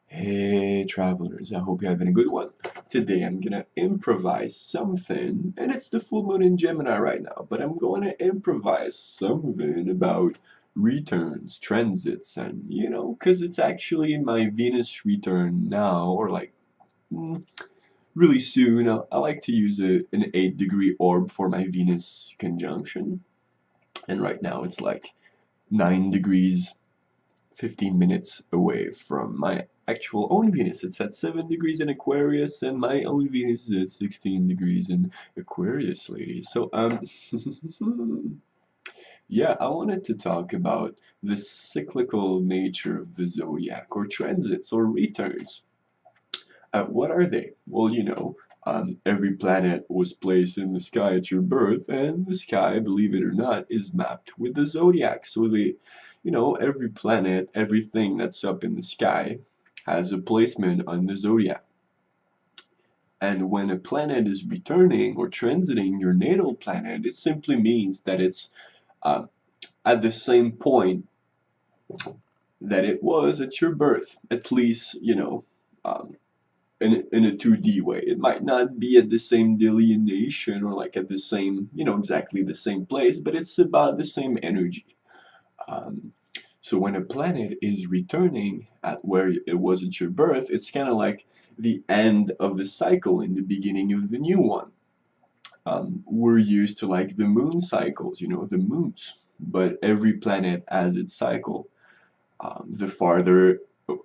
Hey travelers, I hope you're having a good one. Today I'm gonna improvise something, and it's the full moon in Gemini right now, but I'm going to improvise something about returns, transits, and because it's actually my Venus return now, or like really soon. I like to use an 8-degree orb for my Venus conjunction, and right now it's like 9 degrees 15 minutes away from my actual own Venus. It's at 7 degrees in Aquarius, and my own Venus is at 16 degrees in Aquarius, ladies. So, yeah, I wanted to talk about the cyclical nature of the zodiac, or transits, or returns. What are they? Well, every planet was placed in the sky at your birth, and the sky, believe it or not, is mapped with the zodiac. So every planet, everything that's up in the sky has a placement on the zodiac. And when a planet is returning or transiting your natal planet, it simply means that it's um, at the same point that it was at your birth, at least, um, in a 2D way. It might not be at the same delineation or like at the same, exactly the same place, but it's about the same energy. Um, so when a planet is returning at where it was at your birth, it's kind of like the end of the cycle and the beginning of the new one. We're used to like the moon cycles, the moons, but every planet has its cycle. The farther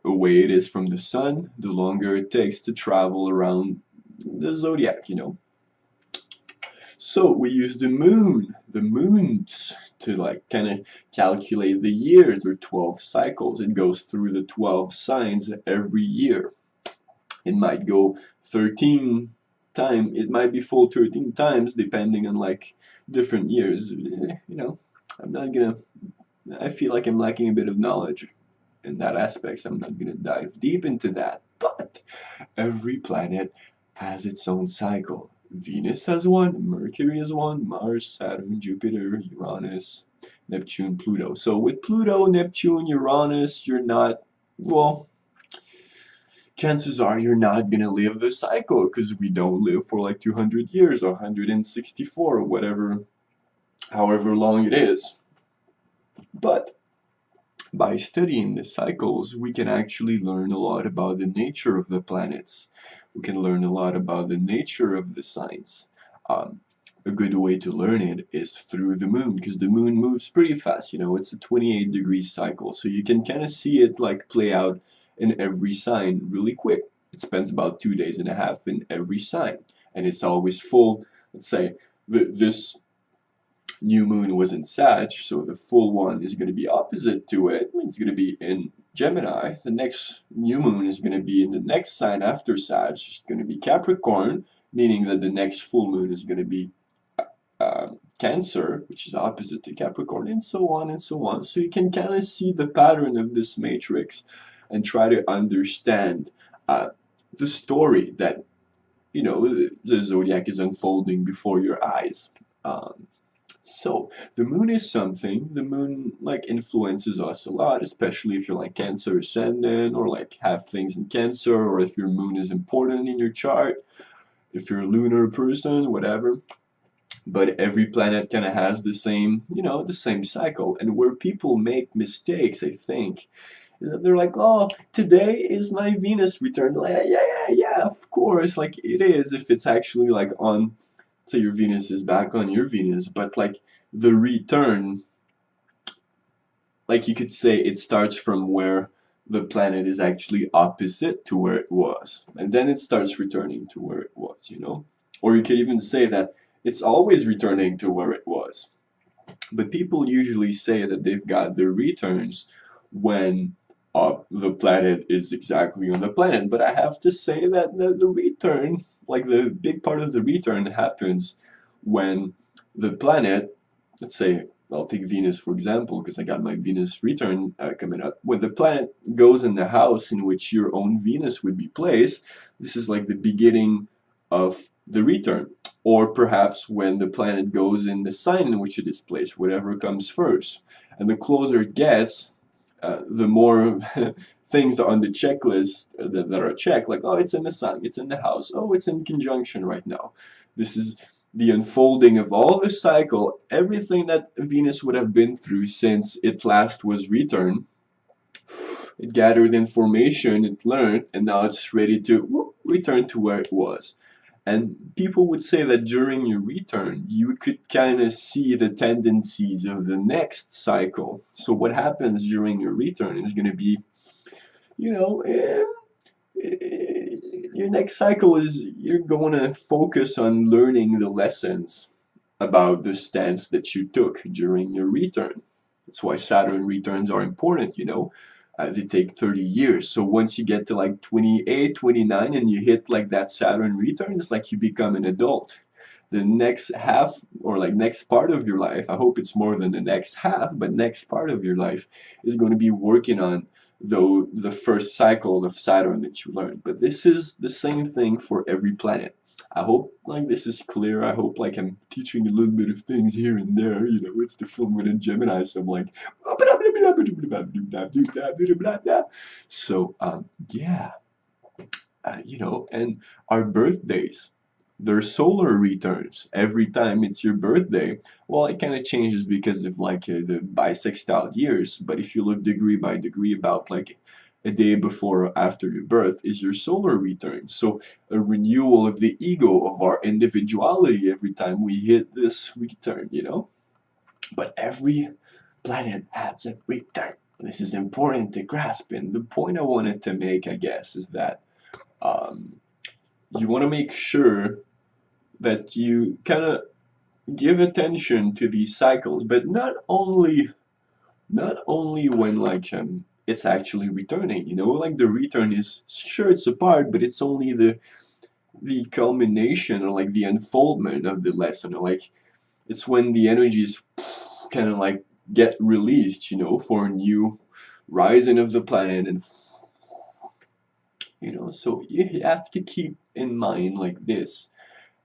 away it is from the sun, the longer it takes to travel around the zodiac. So we use the moons, to like kind of calculate the years or 12 cycles. It goes through the 12 signs every year. It might go 13 times, it might be full 13 times depending on like different years. I'm not gonna, I feel like I'm lacking a bit of knowledge in that aspect, so I'm not going to dive deep into that. But every planet has its own cycle. Venus has one, Mercury has one, Mars, Saturn, Jupiter, Uranus, Neptune, Pluto. So with Pluto, Neptune, Uranus, you're not, well, chances are you're not going to live the cycle because we don't live for like 200 years or 164 or whatever, however long it is. But by studying the cycles, we can actually learn a lot about the nature of the planets. We can learn a lot about the nature of the signs. Um, a good way to learn it is through the moon, because the moon moves pretty fast. It's a 28-degree cycle, so you can kind of see it like play out in every sign really quick. It spends about 2 days and a half in every sign, and it's always full. Let's say this new moon was in Sag, so the full one is going to be opposite to it. It's going to be in Gemini. The next new moon is going to be in the next sign after Sag. It's going to be Capricorn, meaning that the next full moon is going to be Cancer, which is opposite to Capricorn, and so on and so on. So you can kind of see the pattern of this matrix and try to understand the story that the zodiac is unfolding before your eyes. Um, so the moon is something. The moon like influences us a lot, especially if you're like Cancer ascendant or like have things in Cancer, or if your moon is important in your chart, if you're a lunar person, whatever. But every planet kind of has the same cycle. And where people make mistakes, I think, is that they're like, oh, today is my Venus return. Like, yeah, yeah, yeah, of course, like it is if it's actually like on, say your Venus is back on your Venus, but like the return, like you could say it starts from where the planet is actually opposite to where it was, and then it starts returning to where it was. Or you could even say that it's always returning to where it was. But people usually say that they've got their returns when the planet is exactly on the planet. But I have to say that the return, like the big part of the return, happens when the planet, let's say, I'll take Venus for example, because I got my Venus return coming up. When the planet goes in the house in which your own Venus would be placed, this is like the beginning of the return. Or perhaps when the planet goes in the sign in which it is placed, whatever comes first. And the closer it gets, the more things that are on the checklist that are checked, like, oh, it's in the sun, it's in the house, oh, it's in conjunction right now. This is the unfolding of all the cycle, everything that Venus would have been through since it last was returned. It gathered information, it learned, and now it's ready to return to where it was. And people would say that during your return, you could kind of see the tendencies of the next cycle. So what happens during your return is going to be, you know, your next cycle is you're going to focus on learning the lessons about the stance that you took during your return. That's why Saturn returns are important, you know. They take 30 years. So once you get to like 28, 29, and you hit like that Saturn return, it's like you become an adult. The next half, or like next part of your life, I hope it's more than the next half, but next part of your life is going to be working on though the first cycle of Saturn that you learned. But this is the same thing for every planet. I hope like this is clear. I hope like I'm teaching a little bit of things here and there. You know, it's the full moon in Gemini, so I'm like, so yeah, you know, and our birthdays, their solar returns every time it's your birthday. Well, it kind of changes because of like the bisextile years, but if you look degree by degree, about like a day before or after your birth is your solar return. So a renewal of the ego, of our individuality every time we hit this return, you know. But every planet has a return. This is important to grasp, and the point I wanted to make, I guess, is that um, you want to make sure that you kind of give attention to these cycles, but not only when like it's actually returning. You know, like the return is sure it's a part, but it's only the culmination or like the unfoldment of the lesson. Or like it's when the energies kind of like get released, you know, for a new rising of the planet. And you know, so you have to keep in mind like this.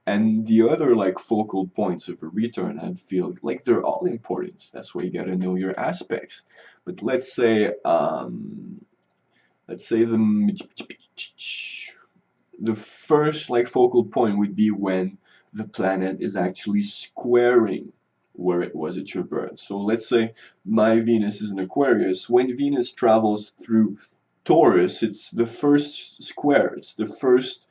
And the other like focal points of a return, I feel like they're all important. That's why you gotta know your aspects. But let's say the first like focal point would be when the planet is actually squaring where it was at your birth. So let's say my Venus is in Aquarius. When Venus travels through Taurus, it's the first square. It's the first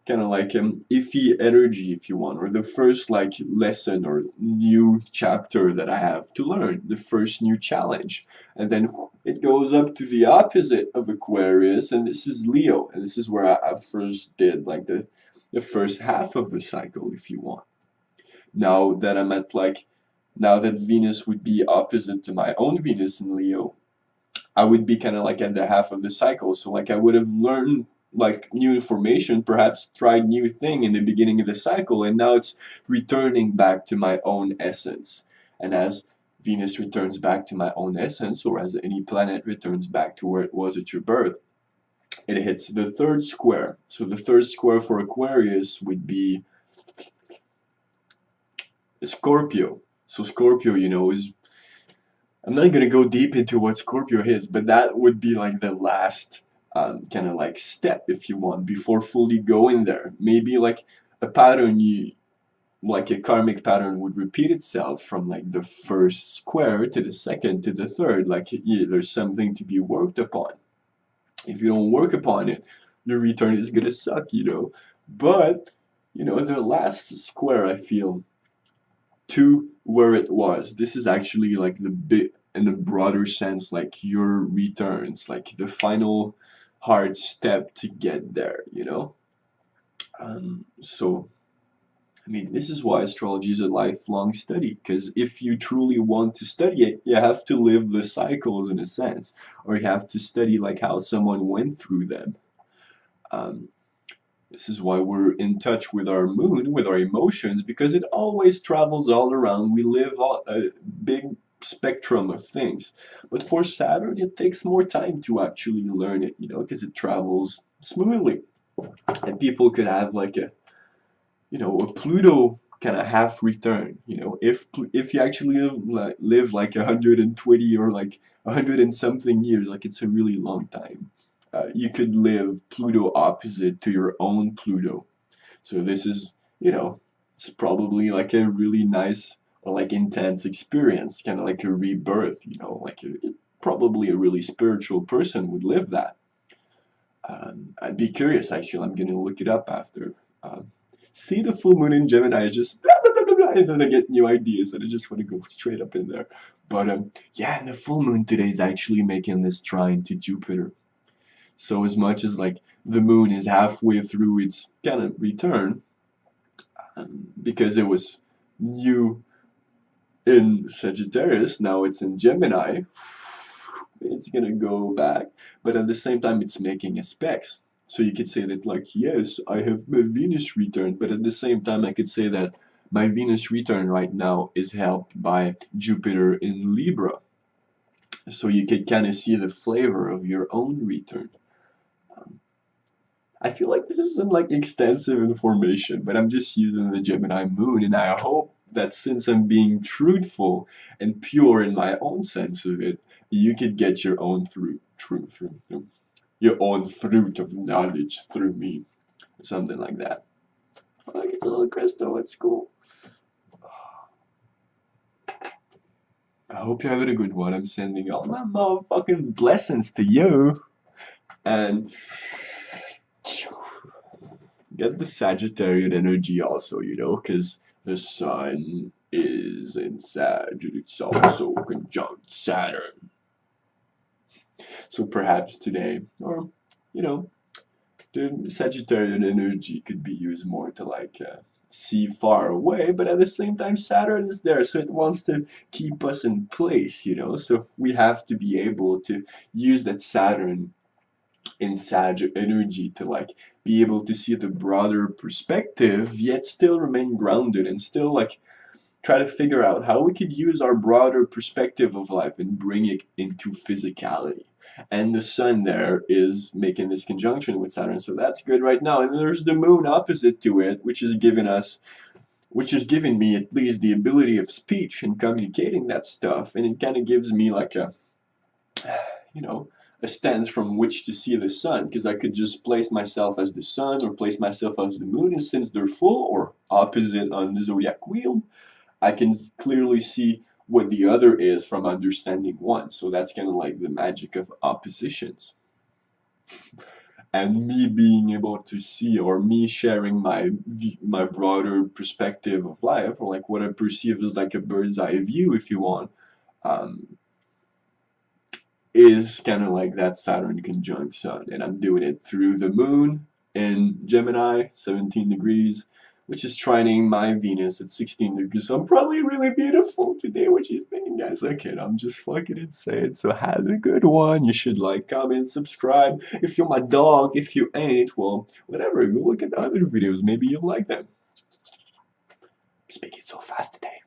kind of like iffy energy, if you want, or the first like lesson or new chapter that I have to learn, the first new challenge. And then it goes up to the opposite of Aquarius, and this is Leo, and this is where I first did like the first half of the cycle, if you want. Now that I'm at like, now that Venus would be opposite to my own Venus in Leo, I would be kind of like at the half of the cycle. So like I would have learned like new information, perhaps tried new thing in the beginning of the cycle, and now it's returning back to my own essence. And as Venus returns back to my own essence, or as any planet returns back to where it was at your birth, it hits the third square. So the third square for Aquarius would be Scorpio. So Scorpio, you know, is, I'm not gonna go deep into what Scorpio is, but that would be like the last kind of like step, if you want, before fully going there. Maybe like a pattern you like a karmic pattern would repeat itself from like the first square to the second to the third. Like yeah, there's something to be worked upon. If you don't work upon it, your return is gonna suck, you know. But you know, the last square, I feel, to where it was. This is actually like the bit in the broader sense, like your returns, like the final hard step to get there, you know? So, I mean, this is why astrology is a lifelong study, because if you truly want to study it, you have to live the cycles in a sense, or you have to study like how someone went through them. Um, This is why we're in touch with our mood, with our emotions, because it always travels all around. We live a big spectrum of things. But for Saturn, it takes more time to actually learn it, you know, because it travels smoothly. And people could have like a Pluto kind of half return, you know, if you actually live like 120 or like 100 and something years, like it's a really long time. you could live Pluto opposite to your own Pluto. So this is, it's probably like a really nice or like intense experience, kind of like a rebirth, like probably a really spiritual person would live that. I'd be curious, actually. I'm gonna look it up after. Um, See the full moon in Gemini, just blah, blah, blah, blah, blah, and then I get new ideas, and I just want to go straight up in there. But yeah, and the full moon today is actually making this trine to Jupiter. So as much as like the moon is halfway through its kind of return, because it was new in Sagittarius, now it's in Gemini, it's gonna go back, but at the same time it's making aspects. So you could say that like, yes, I have my Venus return, but at the same time I could say that my Venus return right now is helped by Jupiter in Libra. So you could kind of see the flavor of your own return. Um, I feel like this isn't like extensive information, but I'm just using the Gemini moon, and I hope that since I'm being truthful and pure in my own sense of it, you could get your own your own fruit of knowledge through me, or something like that. Oh, look, it's a little crystal. It's cool. I hope you're having a good one. I'm sending all my motherfucking blessings to you, and get the Sagittarian energy also, because the sun is in Sag, it's also conjunct Saturn. So perhaps today, or, you know, the Sagittarian energy could be used more to like see far away, but at the same time, Saturn is there, so it wants to keep us in place. So we have to be able to use that Saturn in Sag energy to like be able to see the broader perspective, yet still remain grounded and still like try to figure out how we could use our broader perspective of life and bring it into physicality. And the sun there is making this conjunction with Saturn, so that's good right now. And there's the moon opposite to it, which is giving me at least the ability of speech and communicating that stuff, and it kind of gives me like you know, a stance from which to see the sun, because I could just place myself as the sun or place myself as the moon, and since they're full or opposite on the zodiac wheel, I can clearly see what the other is from understanding one. So that's kind of like the magic of oppositions. And me being able to see, or me sharing my broader perspective of life, or like what I perceive as like a bird's eye view, if you want, um, is kind of like that Saturn conjunct Sun, and I'm doing it through the Moon in Gemini, 17 degrees, which is trining my Venus at 16 degrees. So I'm probably really beautiful today, which is mean, guys. Okay, I'm just fucking insane. So have a good one. You should like, comment, subscribe. If you're my dog, if you ain't, well, whatever. Go look at the other videos. Maybe you'll like them. I'm speaking so fast today.